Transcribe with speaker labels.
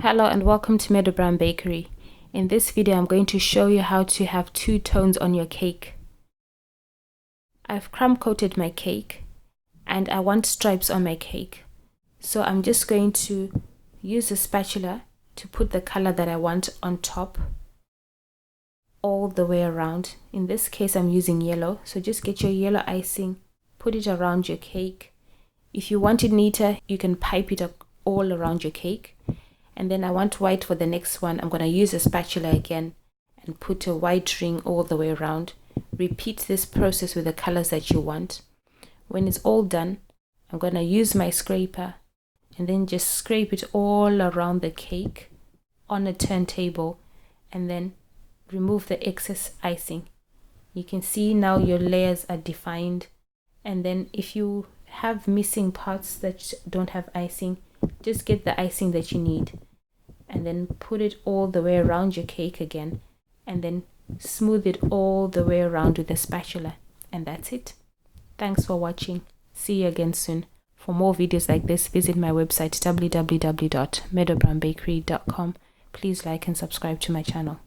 Speaker 1: Hello and welcome to Meadow Bakery. In this video I'm going to show you how to have two tones on your cake. I've crumb coated my cake and I want stripes on my cake. So I'm just going to use a spatula to put the color that I want on top all the way around. In this case I'm using yellow, so just get your yellow icing, put it around your cake. If you want it neater, you can pipe it up all around your cake. And then I want white for the next one. I'm going to use a spatula again and put a white ring all the way around. Repeat this process with the colors that you want. When it's all done, I'm going to use my scraper and then just scrape it all around the cake on a turntable and then remove the excess icing. You can see now your layers are defined. And then if you have missing parts that don't have icing, just get the icing that you need and then put it all the way around your cake again and then smooth it all the way around with a spatula, and that's it. Thanks for watching. See you again soon. For more videos like this, visit my website www.meadow.bakery.com. Please like and subscribe to my channel.